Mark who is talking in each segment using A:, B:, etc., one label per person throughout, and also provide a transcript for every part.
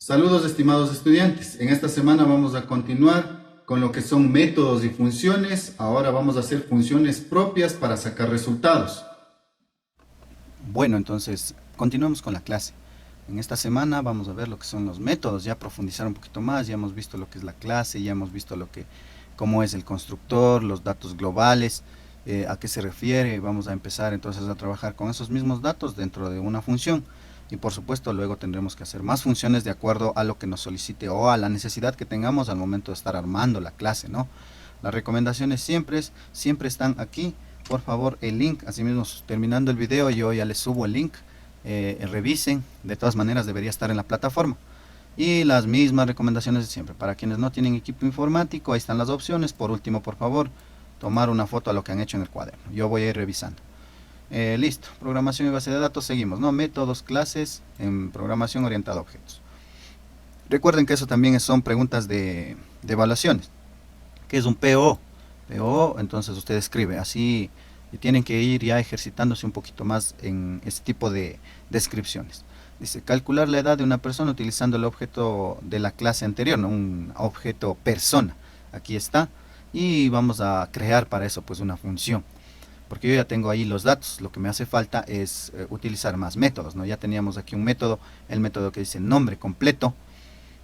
A: Saludos estimados estudiantes, en esta semana vamos a continuar con lo que son métodos y funciones. Ahora vamos a hacer funciones propias para sacar resultados.
B: Bueno, entonces continuamos con la clase. En esta semana vamos a ver lo que son los métodos, ya profundizar un poquito más. Ya hemos visto lo que es la clase, ya hemos visto cómo es el constructor, los datos globales, a qué se refiere. Vamos a empezar entonces a trabajar con esos mismos datos dentro de una función. Y por supuesto luego tendremos que hacer más funciones de acuerdo a lo que nos solicite o a la necesidad que tengamos al momento de estar armando la clase, ¿no? Las recomendaciones siempre están aquí. Por favor, el link, asimismo terminando el video yo ya les subo el link, revisen. De todas maneras debería estar en la plataforma. Y las mismas recomendaciones de siempre. Para quienes no tienen equipo informático, ahí están las opciones. Por último, por favor, tomar una foto a lo que han hecho en el cuaderno. Yo voy a ir revisando. Listo, programación y base de datos, seguimos, ¿no? Métodos, clases en programación orientada a objetos. Recuerden que eso también son preguntas de evaluaciones. ¿Qué es un PO? PO, entonces usted escribe así y tienen que ir ya ejercitándose un poquito más en este tipo de descripciones. Dice, calcular la edad de una persona utilizando el objeto de la clase anterior, ¿no? Un objeto persona. Aquí está. Y vamos a crear para eso pues una función. Porque yo ya tengo ahí los datos, lo que me hace falta es utilizar más métodos, ¿no? Ya teníamos aquí un método, el método que dice nombre completo,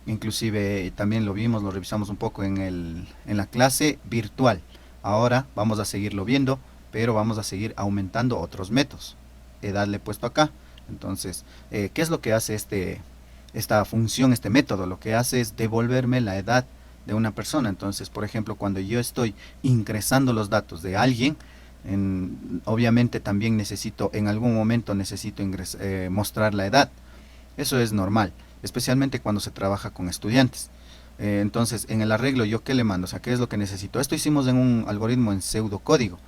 B: inclusive también lo vimos, lo revisamos un poco en la clase virtual. Ahora vamos a seguirlo viendo, pero vamos a seguir aumentando otros métodos. Edad le he puesto acá. Entonces, ¿qué es lo que hace esta función, este método? Lo que hace es devolverme la edad de una persona. Entonces, por ejemplo, cuando yo estoy ingresando los datos de alguien, obviamente también en algún momento necesito mostrar la edad. Eso es normal, especialmente cuando se trabaja con estudiantes. Entonces, en el arreglo, ¿yo qué le mando? O sea, ¿qué es lo que necesito? Esto hicimos en un algoritmo en pseudocódigo.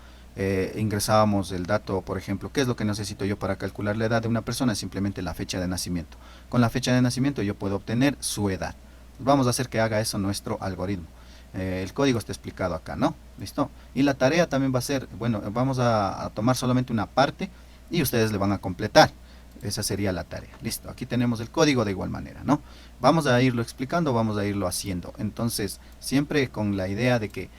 B: Ingresábamos el dato, por ejemplo, ¿qué es lo que necesito yo para calcular la edad de una persona? Simplemente la fecha de nacimiento. Con la fecha de nacimiento yo puedo obtener su edad. Vamos a hacer que haga eso nuestro algoritmo. El código está explicado acá, ¿no? ¿Listo? Y la tarea también va a ser, bueno, vamos a tomar solamente una parte y ustedes le van a completar. Esa sería la tarea. Listo, aquí tenemos el código de igual manera, ¿no? Vamos a irlo explicando, vamos a irlo haciendo. Entonces, siempre con la idea de que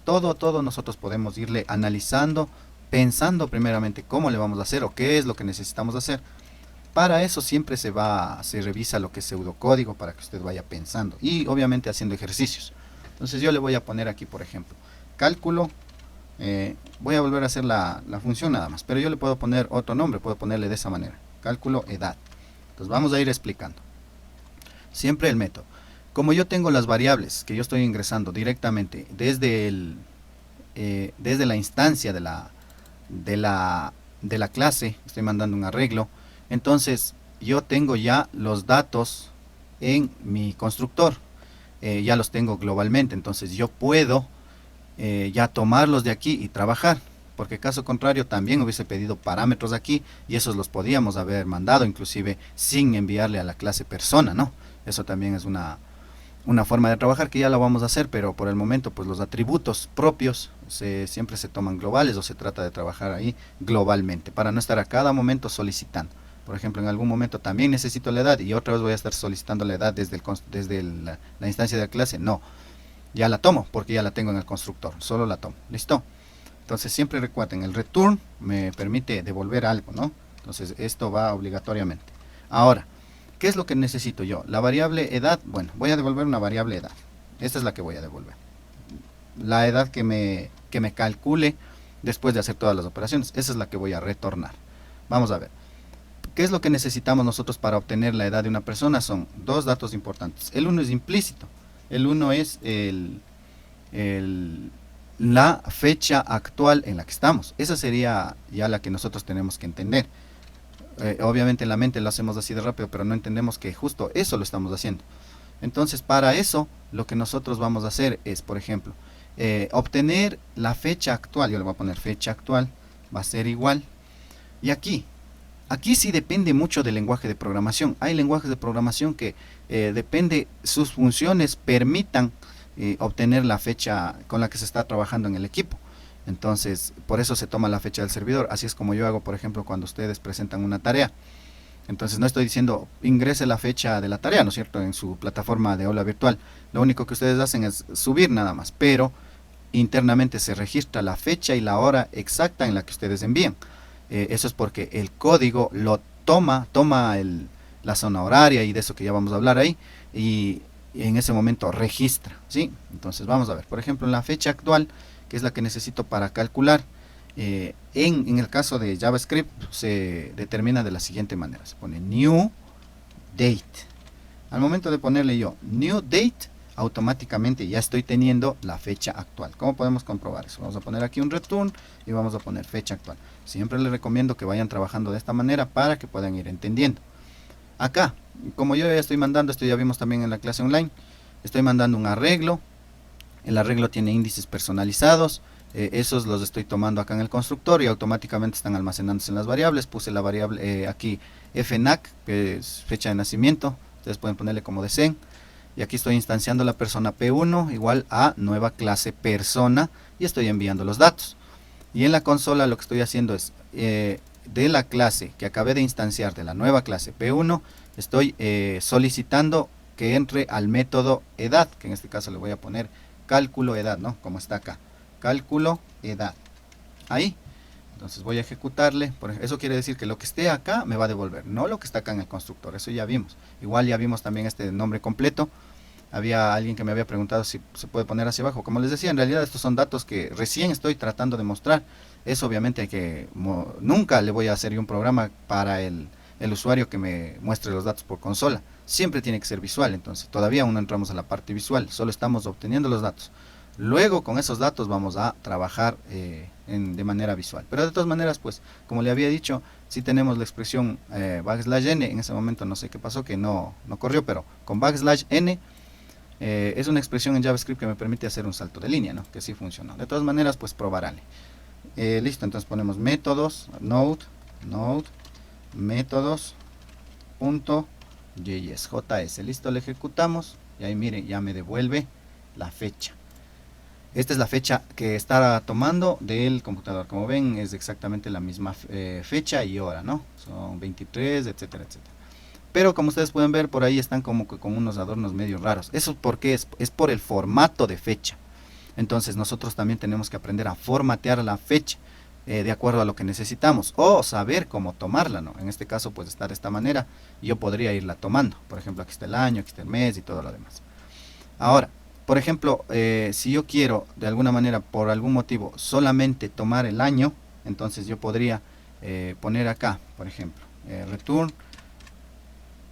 B: todo nosotros podemos irle analizando, pensando primeramente cómo le vamos a hacer o qué es lo que necesitamos hacer. Para eso siempre se revisa lo que es pseudocódigo para que usted vaya pensando y obviamente haciendo ejercicios. Entonces yo le voy a poner aquí, por ejemplo, cálculo. Voy a volver a hacer la función nada más, pero yo le puedo poner otro nombre, puedo ponerle de esa manera, cálculo edad. Entonces vamos a ir explicando. Siempre el método. Como yo tengo las variables que yo estoy ingresando directamente desde la instancia de la clase, estoy mandando un arreglo, entonces yo tengo ya los datos en mi constructor. Ya los tengo globalmente, entonces yo puedo ya tomarlos de aquí y trabajar, porque caso contrario también hubiese pedido parámetros aquí y esos los podíamos haber mandado inclusive sin enviarle a la clase persona, ¿no? Eso también es una forma de trabajar que ya lo vamos a hacer, pero por el momento pues los atributos propios siempre se toman globales o se trata de trabajar ahí globalmente para no estar a cada momento solicitando. Por ejemplo, en algún momento también necesito la edad y otra vez voy a estar solicitando la edad desde la instancia de la clase. No, ya la tomo porque ya la tengo en el constructor, solo la tomo. ¿Listo? Entonces siempre recuerden, el return me permite devolver algo, ¿no? Entonces esto va obligatoriamente. Ahora, ¿qué es lo que necesito yo? La variable edad, bueno, voy a devolver una variable edad. Esta es la que voy a devolver. La edad que me calcule después de hacer todas las operaciones, esa es la que voy a retornar. Vamos a ver. ¿Qué es lo que necesitamos nosotros para obtener la edad de una persona? Son dos datos importantes. El uno es implícito. El uno es la fecha actual en la que estamos. Esa sería ya la que nosotros tenemos que entender. Obviamente en la mente lo hacemos así de rápido, pero no entendemos que justo eso lo estamos haciendo. Entonces, para eso, lo que nosotros vamos a hacer es, por ejemplo, obtener la fecha actual. Yo le voy a poner fecha actual, va a ser igual. Y aquí sí depende mucho del lenguaje de programación. Hay lenguajes de programación que depende, sus funciones permitan obtener la fecha con la que se está trabajando en el equipo. Entonces, por eso se toma la fecha del servidor. Así es como yo hago, por ejemplo, cuando ustedes presentan una tarea. Entonces no estoy diciendo ingrese la fecha de la tarea, ¿no es cierto?, en su plataforma de aula virtual. Lo único que ustedes hacen es subir nada más, pero internamente se registra la fecha y la hora exacta en la que ustedes envían. Eso es porque el código lo toma la zona horaria y de eso que ya vamos a hablar ahí, y en ese momento registra, ¿sí? Entonces vamos a ver, por ejemplo, en la fecha actual, que es la que necesito para calcular, en el caso de JavaScript se determina de la siguiente manera: se pone new date. Al momento de ponerle yo new date, automáticamente ya estoy teniendo la fecha actual. ¿Cómo podemos comprobar eso? Vamos a poner aquí un return y vamos a poner fecha actual. Siempre les recomiendo que vayan trabajando de esta manera para que puedan ir entendiendo. Acá, como yo ya estoy mandando, esto ya vimos también en la clase online, estoy mandando un arreglo. El arreglo tiene índices personalizados. Esos los estoy tomando acá en el constructor y automáticamente están almacenándose en las variables. Puse la variable aquí FNAC, que es fecha de nacimiento. Ustedes pueden ponerle como deseen. Y aquí estoy instanciando la persona P1 igual a nueva clase persona y estoy enviando los datos. Y en la consola lo que estoy haciendo es de la clase que acabé de instanciar, de la nueva clase P1, estoy solicitando que entre al método edad, que en este caso le voy a poner cálculo edad, ¿no? Como está acá, cálculo edad. Ahí. Entonces voy a ejecutarle. Eso quiere decir que lo que esté acá me va a devolver, no lo que está acá en el constructor. Eso ya vimos. Igual ya vimos también este nombre completo. Había alguien que me había preguntado si se puede poner hacia abajo. Como les decía, en realidad estos son datos que recién estoy tratando de mostrar. Eso obviamente hay que... Nunca le voy a hacer un programa para el usuario que me muestre los datos por consola. Siempre tiene que ser visual. Entonces todavía aún no entramos a la parte visual. Solo estamos obteniendo los datos. Luego con esos datos vamos a trabajar de manera visual. Pero de todas maneras, pues, como le había dicho, si tenemos la expresión \n, en ese momento no sé qué pasó, que no corrió, pero con \n es una expresión en JavaScript que me permite hacer un salto de línea, ¿no? Que sí funcionó. De todas maneras, pues probarán. Listo, entonces ponemos métodos, node, métodos, .js, listo, lo ejecutamos y ahí miren, ya me devuelve la fecha. Esta es la fecha que está tomando del computador. Como ven, es exactamente la misma fecha y hora, ¿no? Son 23, etcétera, etcétera. Pero como ustedes pueden ver, por ahí están como que con unos adornos medio raros. ¿Eso por qué es? Es por el formato de fecha. Entonces nosotros también tenemos que aprender a formatear la fecha de acuerdo a lo que necesitamos. O saber cómo tomarla, ¿no? En este caso, pues está de esta manera. Yo podría irla tomando. Por ejemplo, aquí está el año, aquí está el mes y todo lo demás. Ahora, por ejemplo, si yo quiero de alguna manera, por algún motivo, solamente tomar el año, entonces yo podría poner acá, por ejemplo, return,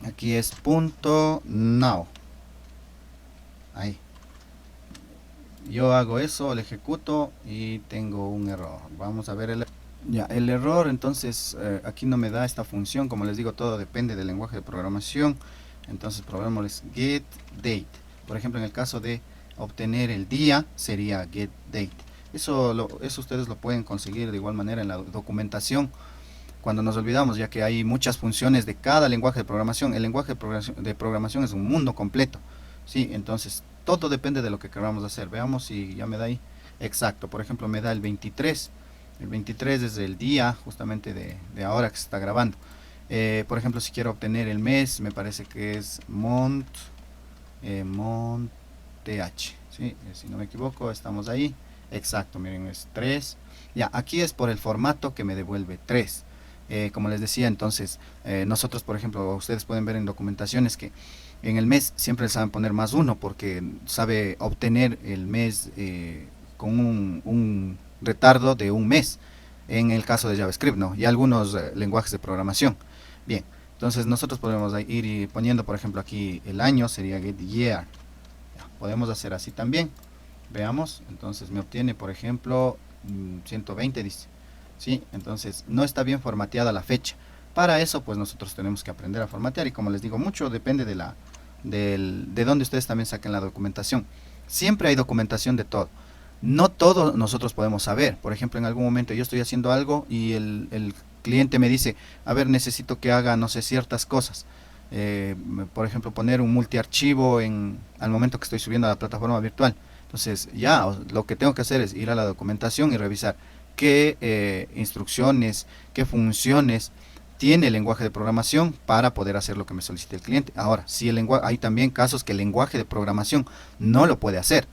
B: aquí es .now, ahí. Yo hago eso, lo ejecuto y tengo un error. Vamos a ver el error. Entonces aquí no me da esta función. Como les digo, todo depende del lenguaje de programación. Entonces programemos get date. Por ejemplo, en el caso de obtener el día, sería get date. Eso ustedes lo pueden conseguir de igual manera en la documentación cuando nos olvidamos, ya que hay muchas funciones de cada lenguaje de programación. El lenguaje de programación es un mundo completo, ¿sí? Entonces todo depende de lo que queramos hacer. Veamos si ya me da ahí. Exacto, por ejemplo me da el 23. El 23 es el día justamente de ahora que se está grabando. Por ejemplo, si quiero obtener el mes, me parece que es month th, ¿sí? Si no me equivoco, estamos ahí. Exacto, miren, es 3. Ya, aquí es por el formato que me devuelve 3. Como les decía, entonces, nosotros, por ejemplo, ustedes pueden ver en documentaciones que en el mes siempre saben poner +1 porque sabe obtener el mes con un retardo de un mes. En el caso de JavaScript, ¿no? Y algunos lenguajes de programación. Bien, entonces nosotros podemos ir poniendo, por ejemplo, aquí el año sería get year. Ya, podemos hacer así también. Veamos, entonces me obtiene, por ejemplo, 120, dice. ¿Sí? Entonces no está bien formateada la fecha. Para eso, pues nosotros tenemos que aprender a formatear. Y como les digo, mucho depende de dónde ustedes también saquen la documentación. Siempre hay documentación de todo. No todo nosotros podemos saber. Por ejemplo, en algún momento yo estoy haciendo algo y el cliente me dice, a ver, necesito que haga, no sé, ciertas cosas. Por ejemplo, poner un multiarchivo al momento que estoy subiendo a la plataforma virtual. Entonces, ya, lo que tengo que hacer es ir a la documentación y revisar qué instrucciones, qué funciones tiene el lenguaje de programación para poder hacer lo que me solicite el cliente. Ahora, si el lenguaje, hay también casos que el lenguaje de programación no lo puede hacer.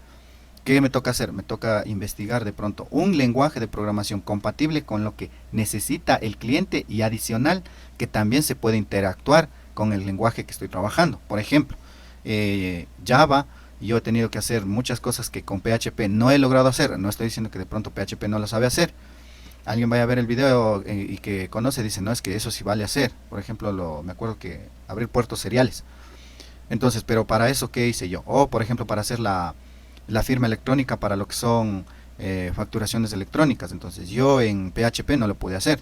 B: ¿Qué me toca hacer? Me toca investigar de pronto un lenguaje de programación compatible con lo que necesita el cliente y adicional que también se puede interactuar con el lenguaje que estoy trabajando. Por ejemplo, Java, yo he tenido que hacer muchas cosas que con PHP no he logrado hacer. No estoy diciendo que de pronto PHP no lo sabe hacer. Alguien vaya a ver el video y que conoce, dice, no, es que eso sí vale hacer. Por ejemplo, me acuerdo que abrir puertos seriales. Entonces, pero para eso, ¿qué hice yo? O, por ejemplo, para hacer la firma electrónica para lo que son facturaciones electrónicas. Entonces yo en PHP no lo pude hacer.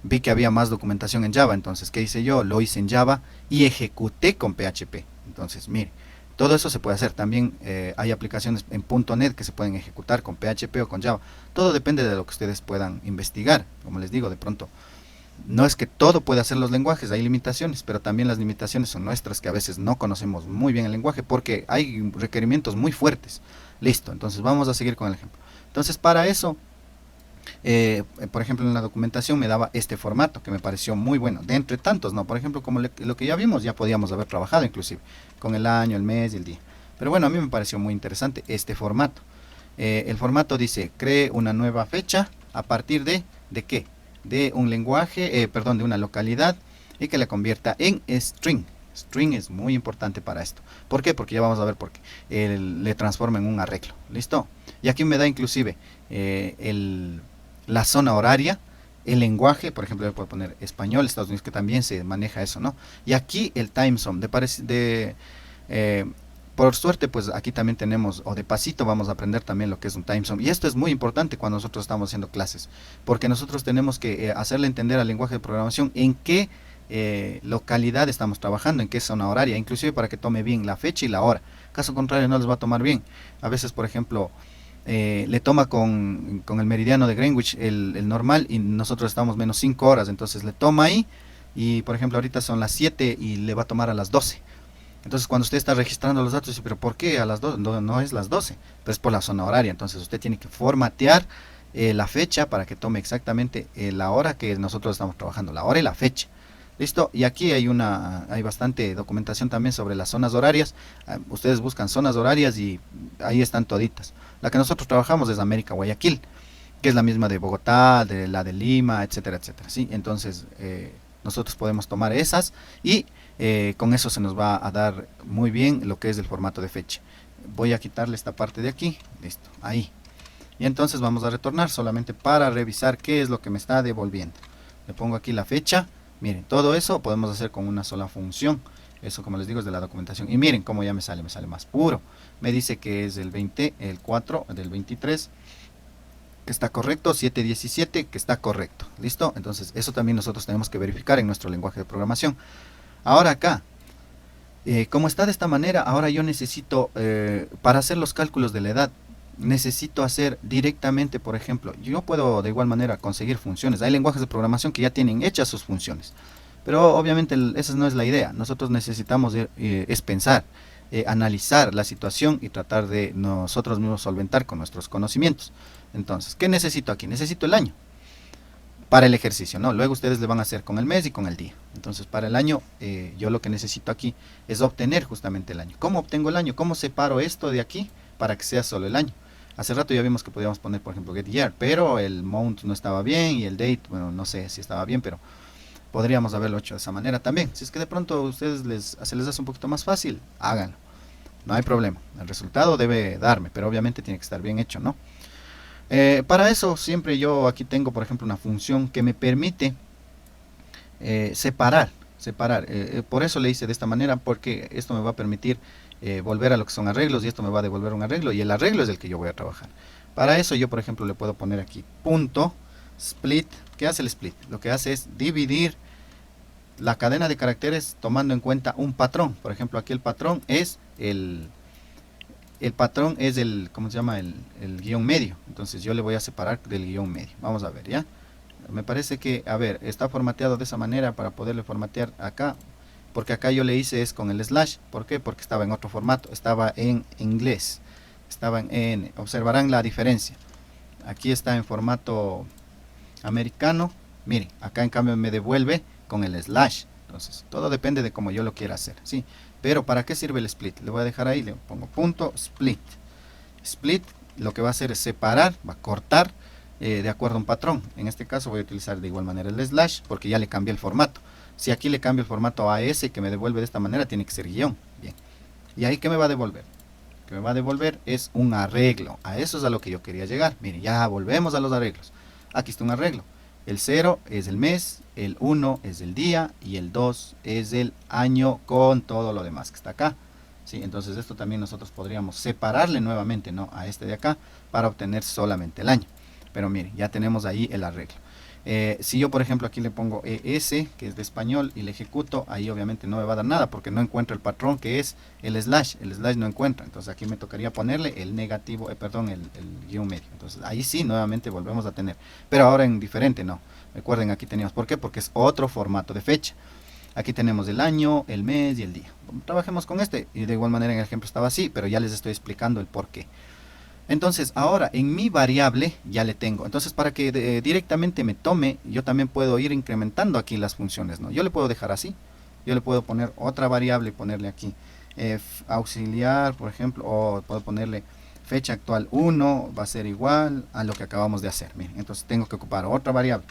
B: Vi que había más documentación en Java. Entonces, ¿qué hice yo? Lo hice en Java y ejecuté con PHP. Entonces, mire, todo eso se puede hacer. También hay aplicaciones en .NET que se pueden ejecutar con PHP o con Java. Todo depende de lo que ustedes puedan investigar. Como les digo, de pronto no es que todo puede hacer los lenguajes, hay limitaciones, pero también las limitaciones son nuestras, que a veces no conocemos muy bien el lenguaje porque hay requerimientos muy fuertes. Listo, entonces vamos a seguir con el ejemplo. Entonces, para eso, por ejemplo, en la documentación me daba este formato que me pareció muy bueno, de entre tantos, ¿no? Por ejemplo, como lo que ya vimos, ya podíamos haber trabajado inclusive con el año, el mes y el día. Pero bueno, a mí me pareció muy interesante este formato. El formato dice, cree una nueva fecha a partir ¿de qué? De un lenguaje, de una localidad, y que la convierta en string. String es muy importante para esto. ¿Por qué? Porque ya vamos a ver por qué. Le transforma en un arreglo. ¿Listo? Y aquí me da inclusive la zona horaria, el lenguaje, por ejemplo, le puedo poner español, Estados Unidos, que también se maneja eso, ¿no? Y aquí el time zone, por suerte, pues aquí también tenemos, o de pasito vamos a aprender también lo que es un time zone. Y esto es muy importante cuando nosotros estamos haciendo clases, porque nosotros tenemos que hacerle entender al lenguaje de programación en qué localidad estamos trabajando, en qué zona horaria, inclusive para que tome bien la fecha y la hora. Caso contrario, no les va a tomar bien. A veces, por ejemplo, le toma con el meridiano de Greenwich el normal y nosotros estamos menos 5 horas, entonces le toma ahí y, por ejemplo, ahorita son las 7 y le va a tomar a las 12. Entonces, cuando usted está registrando los datos, dice, pero ¿por qué a las 12? No es las 12, pero es por la zona horaria. Entonces, usted tiene que formatear la fecha para que tome exactamente la hora que nosotros estamos trabajando, la hora y la fecha. ¿Listo? Y aquí hay bastante documentación también sobre las zonas horarias. Ustedes buscan zonas horarias y ahí están toditas. La que nosotros trabajamos es América Guayaquil, que es la misma de Bogotá, de la de Lima, etcétera, etcétera. ¿Sí? Entonces, nosotros podemos tomar esas y con eso se nos va a dar muy bien lo que es el formato de fecha. Voy a quitarle esta parte de aquí, listo, ahí. Y entonces vamos a retornar solamente para revisar qué es lo que me está devolviendo. Le pongo aquí la fecha. Miren, todo eso podemos hacer con una sola función. Eso, como les digo, es de la documentación. Y miren cómo ya me sale más puro. Me dice que es el 4 del 23, que está correcto, 717, que está correcto. ¿Listo? Entonces, eso también nosotros tenemos que verificar en nuestro lenguaje de programación. Ahora acá, como está de esta manera, ahora yo necesito, para hacer los cálculos de la edad, necesito hacer directamente, por ejemplo, yo puedo de igual manera conseguir funciones. Hay lenguajes de programación que ya tienen hechas sus funciones, pero obviamente esa no es la idea. Nosotros necesitamos es pensar, analizar la situación y tratar de nosotros mismos solventar con nuestros conocimientos. Entonces, ¿qué necesito aquí? Necesito el año para el ejercicio, ¿no? Luego ustedes le van a hacer con el mes y con el día. Entonces, para el año, yo lo que necesito aquí es obtener justamente el año. ¿Cómo obtengo el año? ¿Cómo separo esto de aquí para que sea solo el año? Hace rato ya vimos que podíamos poner, por ejemplo, get year, pero el month no estaba bien y el date, bueno, no sé si estaba bien, pero podríamos haberlo hecho de esa manera también. Si es que de pronto a ustedes se les hace un poquito más fácil, háganlo. No hay problema. El resultado debe darme, pero obviamente tiene que estar bien hecho, ¿no? Para eso siempre yo aquí tengo, por ejemplo, una función que me permite separar. Por eso le hice de esta manera, porque esto me va a permitir volver a lo que son arreglos y esto me va a devolver un arreglo y el arreglo es el que yo voy a trabajar. Para eso yo, por ejemplo, le puedo poner aquí punto split. ¿Qué hace el split? Lo que hace es dividir la cadena de caracteres tomando en cuenta un patrón. Por ejemplo, aquí el patrón es el ¿cómo se llama? El guión medio. Entonces yo le voy a separar del guión medio. Vamos a ver, ¿ya? Me parece que, a ver, está formateado de esa manera para poderle formatear acá. Porque acá yo le hice es con el slash. ¿Por qué? Porque estaba en otro formato. Estaba en inglés. Estaba en observarán la diferencia. Aquí está en formato americano. Miren, acá en cambio me devuelve con el slash. Entonces, todo depende de cómo yo lo quiera hacer, ¿sí? Pero, ¿para qué sirve el split? Le voy a dejar ahí, le pongo punto split. Split lo que va a hacer es separar, va a cortar de acuerdo a un patrón. En este caso voy a utilizar de igual manera el slash porque ya le cambié el formato. Si aquí le cambio el formato a AS que me devuelve de esta manera, tiene que ser guión. Bien. ¿Y ahí qué me va a devolver? Lo que me va a devolver es un arreglo. A eso es a lo que yo quería llegar. Miren, ya volvemos a los arreglos. Aquí está un arreglo. El 0 es el mes, el 1 es el día y el 2 es el año con todo lo demás que está acá. ¿Sí? Entonces esto también nosotros podríamos separarle nuevamente, ¿no?, a este de acá para obtener solamente el año. Pero miren, ya tenemos ahí el arreglo. Si yo por ejemplo aquí le pongo ES, que es de español, y le ejecuto, ahí obviamente no me va a dar nada porque no encuentra el patrón que es el slash no encuentra. Entonces aquí me tocaría ponerle el negativo, el guión medio. Entonces ahí sí nuevamente volvemos a tener, pero ahora en diferente, no. Recuerden, aquí teníamos, ¿por qué? Porque es otro formato de fecha. Aquí tenemos el año, el mes y el día. Trabajemos con este, y de igual manera en el ejemplo estaba así, pero ya les estoy explicando el por qué. Entonces ahora en mi variable ya le tengo. Entonces para que directamente me tome, yo también puedo ir incrementando aquí las funciones, ¿no? Yo le puedo dejar así. Yo le puedo poner otra variable y ponerle aquí auxiliar, por ejemplo, o puedo ponerle fecha actual 1, va a ser igual a lo que acabamos de hacer. Miren, entonces tengo que ocupar otra variable.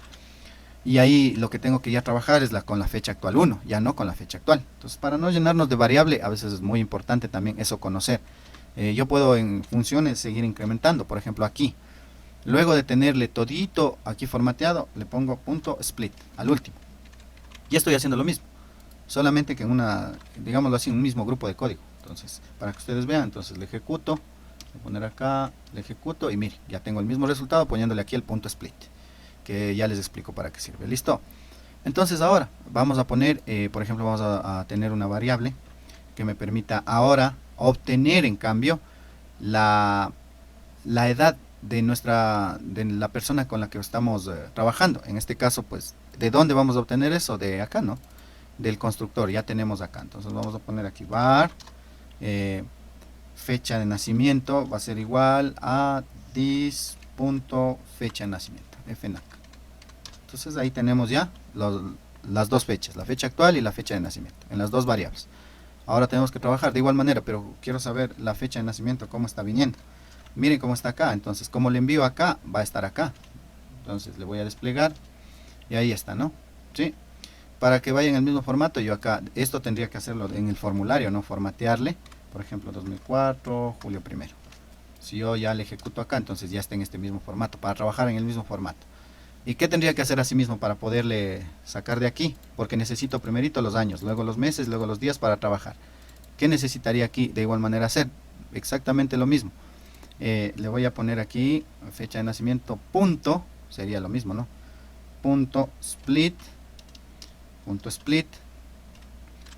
B: Y ahí lo que tengo que ya trabajar es con la fecha actual 1, ya no con la fecha actual. Entonces para no llenarnos de variable, a veces es muy importante también eso conocer. Yo puedo en funciones seguir incrementando, por ejemplo aquí. Luego de tenerle todito aquí formateado, le pongo punto split al último. Y estoy haciendo lo mismo, solamente que en digámoslo así, un mismo grupo de código. Entonces, para que ustedes vean, entonces le ejecuto, voy a poner acá, le ejecuto y mire, ya tengo el mismo resultado poniéndole aquí el punto split, que ya les explico para qué sirve. Listo. Entonces ahora vamos a poner, por ejemplo, vamos a tener una variable que me permita ahora obtener en cambio la edad de la persona con la que estamos trabajando. En este caso, pues, ¿de dónde vamos a obtener eso? De acá, ¿no? Del constructor, ya tenemos acá. Entonces vamos a poner aquí var fecha de nacimiento va a ser igual a this.fecha de nacimiento, fnac. Entonces ahí tenemos ya las dos fechas, la fecha actual y la fecha de nacimiento, en las dos variables. Ahora tenemos que trabajar de igual manera, pero quiero saber la fecha de nacimiento, cómo está viniendo. Miren cómo está acá, entonces como le envío acá, va a estar acá. Entonces le voy a desplegar y ahí está, ¿no? ¿Sí? Para que vaya en el mismo formato, yo acá, esto tendría que hacerlo en el formulario, ¿no? Formatearle, por ejemplo, 2004, julio 1. Si yo ya le ejecuto acá, entonces ya está en este mismo formato, para trabajar en el mismo formato. ¿Y qué tendría que hacer así mismo para poderle sacar de aquí? Porque necesito primerito los años, luego los meses, luego los días para trabajar. ¿Qué necesitaría aquí de igual manera hacer? Exactamente lo mismo. Le voy a poner aquí fecha de nacimiento punto, sería lo mismo, ¿no? Punto split.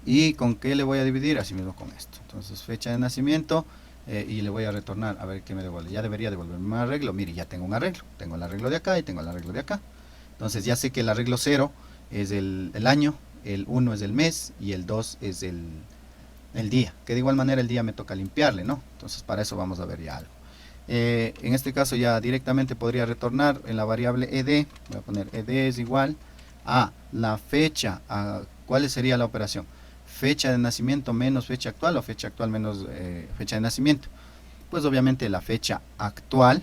B: ¿Y con qué le voy a dividir? Así mismo con esto. Entonces fecha de nacimiento y le voy a retornar a ver qué me devuelve. Ya debería devolverme un arreglo. Mire, ya tengo un arreglo. Tengo el arreglo de acá y tengo el arreglo de acá. Entonces ya sé que el arreglo 0 es el año, el 1 es el mes y el 2 es el día. Que de igual manera el día me toca limpiarle, ¿no? Entonces para eso vamos a ver ya algo. En este caso ya directamente podría retornar en la variable ed. Voy a poner ed es igual a la fecha. ¿Cuál sería la operación? Fecha de nacimiento menos fecha actual o fecha actual menos fecha de nacimiento. Pues obviamente la fecha actual,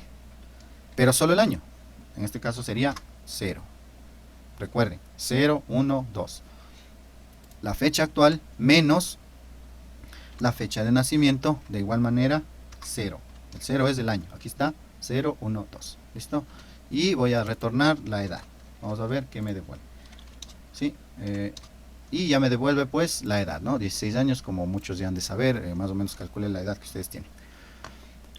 B: pero solo el año. En este caso sería 0. Recuerden, 0, 1, 2. La fecha actual menos la fecha de nacimiento, de igual manera 0. El 0 es el año. Aquí está 0, 1, 2. ¿Listo? Y voy a retornar la edad. Vamos a ver qué me devuelve. ¿Sí? Y ya me devuelve pues la edad, ¿no? 16 años, como muchos ya han de saber, más o menos calcule la edad que ustedes tienen.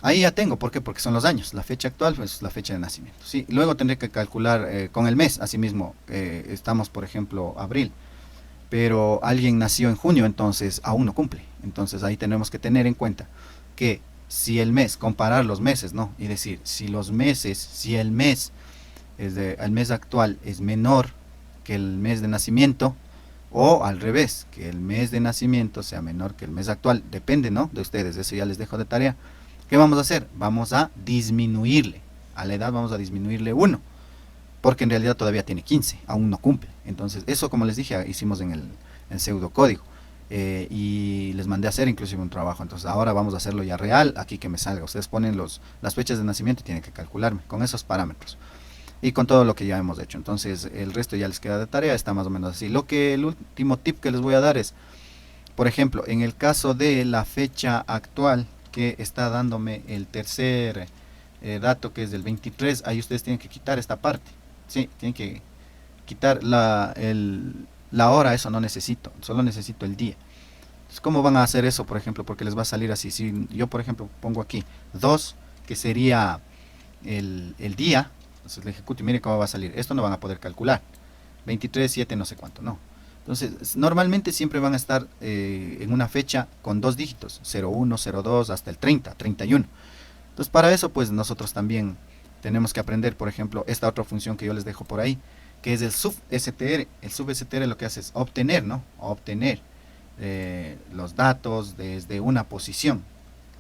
B: Ahí ya tengo, ¿por qué? Porque son los años, la fecha actual pues la fecha de nacimiento, ¿sí? Luego tendré que calcular con el mes, asimismo, estamos por ejemplo abril, pero alguien nació en junio, entonces aún no cumple. Entonces ahí tenemos que tener en cuenta que si el mes, comparar los meses, ¿no? Y decir, si el mes el mes actual es menor que el mes de nacimiento, o al revés, que el mes de nacimiento sea menor que el mes actual, depende, ¿no?, de ustedes, eso ya les dejo de tarea. ¿Qué vamos a hacer? Vamos a disminuirle, a la edad vamos a disminuirle 1, porque en realidad todavía tiene 15, aún no cumple. Entonces, eso, como les dije, hicimos en el pseudocódigo. Y les mandé a hacer inclusive un trabajo. Entonces ahora vamos a hacerlo ya real, aquí que me salga. Ustedes ponen las fechas de nacimiento y tienen que calcularme con esos parámetros y con todo lo que ya hemos hecho. Entonces el resto ya les queda de tarea, está más o menos así. El último tip que les voy a dar es, por ejemplo, en el caso de la fecha actual que está dándome el tercer dato, que es del 23, ahí ustedes tienen que quitar esta parte. Sí, tienen que quitar la hora, eso no necesito, solo necesito el día. Entonces, ¿cómo van a hacer eso, por ejemplo? Porque les va a salir así. Si yo, por ejemplo, pongo aquí 2, que sería el día, entonces le ejecuto y miren cómo va a salir. Esto no van a poder calcular. 23, 7, no sé cuánto, no. Entonces, normalmente siempre van a estar en una fecha con 2 dígitos, 01, 02, hasta el 30, 31. Entonces, para eso, pues nosotros también tenemos que aprender, por ejemplo, esta otra función que yo les dejo por ahí, que es el substr. El substr lo que hace es obtener, ¿no? Obtener los datos desde una posición.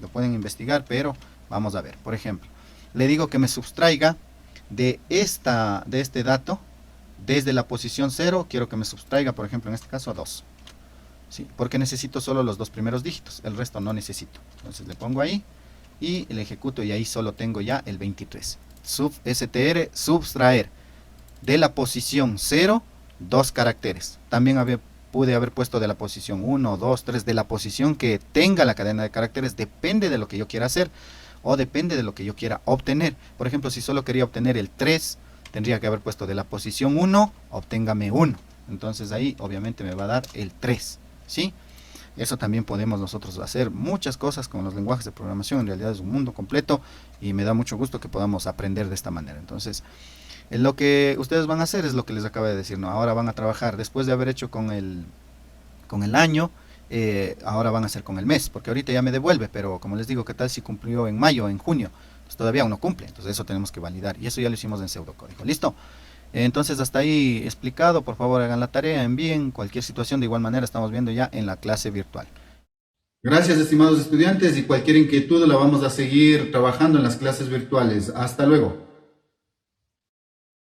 B: Lo pueden investigar, pero vamos a ver. Por ejemplo, le digo que me sustraiga de este dato desde la posición 0. Quiero que me sustraiga, por ejemplo, en este caso 2. ¿Sí? Porque necesito solo los 2 primeros dígitos, el resto no necesito. Entonces le pongo ahí y le ejecuto y ahí solo tengo ya el 23. Substr, subtraer de la posición 0, 2 caracteres. También pude haber puesto de la posición 1, 2, 3, de la posición que tenga la cadena de caracteres, depende de lo que yo quiera hacer o depende de lo que yo quiera obtener. Por ejemplo, si solo quería obtener el 3, tendría que haber puesto de la posición 1, obténgame 1. Entonces ahí obviamente me va a dar el 3, ¿sí? Eso también podemos nosotros hacer muchas cosas con los lenguajes de programación. En realidad es un mundo completo y me da mucho gusto que podamos aprender de esta manera. Entonces, lo que ustedes van a hacer es lo que les acabo de decir, ¿no? Ahora van a trabajar, después de haber hecho con el año, ahora van a hacer con el mes, porque ahorita ya me devuelve, pero como les digo, ¿qué tal si cumplió en mayo, en junio? Pues todavía aún no cumple, entonces eso tenemos que validar, y eso ya lo hicimos en pseudocódigo. ¿Listo? Entonces hasta ahí explicado. Por favor hagan la tarea, envíen cualquier situación. De igual manera estamos viendo ya en la clase virtual.
A: Gracias, estimados estudiantes, y cualquier inquietud la vamos a seguir trabajando en las clases virtuales. Hasta luego.